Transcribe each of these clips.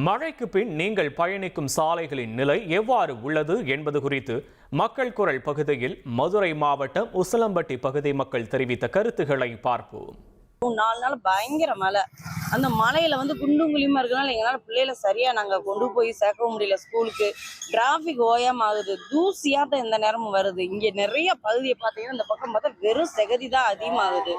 மழைக்கு பின் நீங்கள் பயணிக்கும் சாலைகளின் நிலை எவ்வாறு உள்ளது என்பது குறித்து மக்கள் குரல் பகுதியில் மதுரை மாவட்டம் உசிலம்பட்டி பகுதி மக்கள் தெரிவித்த கருத்துக்களை பார்ப்போம். 4 நாள் பயங்கர மழை. அந்த மழையில குண்டும் குழியுமா இருக்கனால எங்களால பிள்ளைகளை சரியா நாங்க கொண்டு போய் சேர்க்க முடியல ஸ்கூலுக்கு. டிராபிக் ஓயாம ஆகுது. தூசியாட்டம் எந்த நேரமும் வருது. இங்க நிறைய பகுதியை பார்த்தீங்கன்னா இந்த பக்கம் பார்த்தா வெறும் செகதி தான் அதிகமாகுது.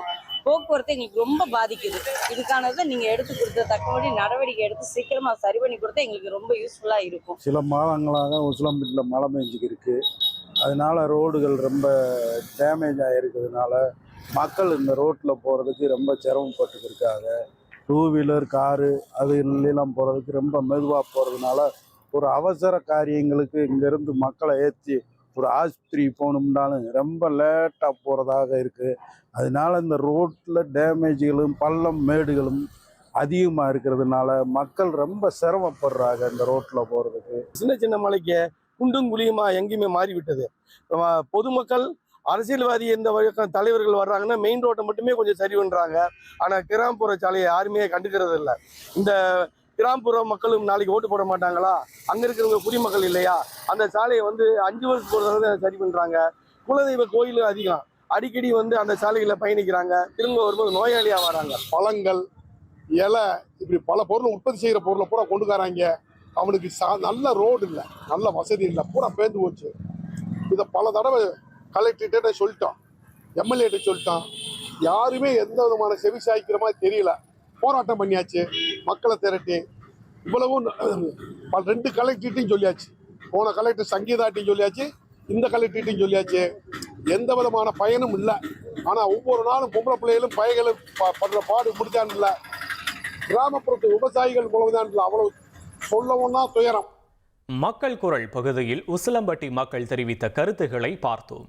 போக்குவரத்து எங்களுக்கு ரொம்ப பாதிக்குது. இதுக்கானதை நீங்க எடுத்து கொடுத்த தக்கபடி நடவடிக்கை எடுத்து சீக்கிரமா சரி பண்ணி கொடுத்தா எங்களுக்கு ரொம்ப யூஸ்ஃபுல்லா இருக்கும். சில மாதங்களாக உசிலம்பட்டியில் மழை பெஞ்சிக்கு இருக்கு. அதனால ரோடுகள் ரொம்ப டேமேஜ் ஆகிருக்கிறதுனால மக்கள் இந்த ரோட்டில் போகிறதுக்கு ரொம்ப சிரமப்பட்டு இருக்காங்க. 2 வீலர் காரு அதுலாம் போகிறதுக்கு ரொம்ப மெதுவாக போகிறதுனால ஒரு அவசர காரியங்களுக்கு இங்கேருந்து மக்களை ஏற்றி ஒரு ஆஸ்பத்திரி போகணும்னாலும் ரொம்ப லேட்டாக போகிறதாக இருக்குது. அதனால இந்த ரோட்டில் டேமேஜ்களும் பள்ளம் மேடுகளும் அதிகமாக இருக்கிறதுனால மக்கள் ரொம்ப சிரமப்படுறாங்க இந்த ரோட்டில் போகிறதுக்கு. சின்ன சின்ன மலைக்கு குண்டும் குழியுமா எங்கேயுமே மாறிவிட்டது. பொதுமக்கள் அரசியல்வாதி எந்த தலைவர்கள் வர்றாங்கன்னா மெயின் ரோட்டை மட்டுமே கொஞ்சம் சரி பண்ணுறாங்க. ஆனால் கிராமப்புற சாலையை யாருமே கண்டுக்கிறது இல்லை. இந்த கிராமப்புற மக்களும் நாளைக்கு ஓட்டு போட மாட்டாங்களா? அங்கே இருக்கிறவங்க குடிமக்கள் இல்லையா? அந்த சாலையை 5 வருஷத்துக்கு ஒரு தடவை சரி பண்ணுறாங்க. குலதெய்வ கோயில் அதிகம் அடிக்கடி அந்த சாலைகளை பயணிக்கிறாங்க. திரும்ப வரும்போது நோயாளியாக வராங்க. பழங்கள் இலை இப்படி பல பொருள் உற்பத்தி செய்கிற பொருளை பூரா கொண்டுக்காராங்க. அவனுக்கு நல்ல ரோடு இல்லை, நல்ல வசதி இல்லை, பூரா பேர்ந்து போச்சு. இதை பல தடவை கலெக்டர்கிட்ட சொல்லிட்டோம், எம்எல்ஏட்ட சொல்லிட்டோம். யாருமே எந்த விதமான செவி சாய்க்கிற மாதிரி தெரியல. போராட்டம் பண்ணியாச்சு, மக்களை திரட்டி இவ்வளவும் 2 கலெக்டர்கிட்டையும் சொல்லியாச்சு. போன கலெக்டர் சங்கீதாட்டையும் சொல்லியாச்சு, இந்த கலெக்டர்கிட்டையும் சொல்லியாச்சு. எந்த விதமான பயனும் இல்லை. ஆனால் ஒவ்வொரு நாளும் பொம்பளை பிள்ளைகளும் பையகளும் படுற பாடு முடிச்சான் இல்லை. கிராமப்புறத்து விவசாயிகள் மூலம்தான் இல்லை. அவ்வளவு சொல்லவும்னா துயரம். மக்கள் குரல் பகுதியில் உசிலம்பட்டி மக்கள் தெரிவித்த கருத்துக்களை பார்த்தோம்.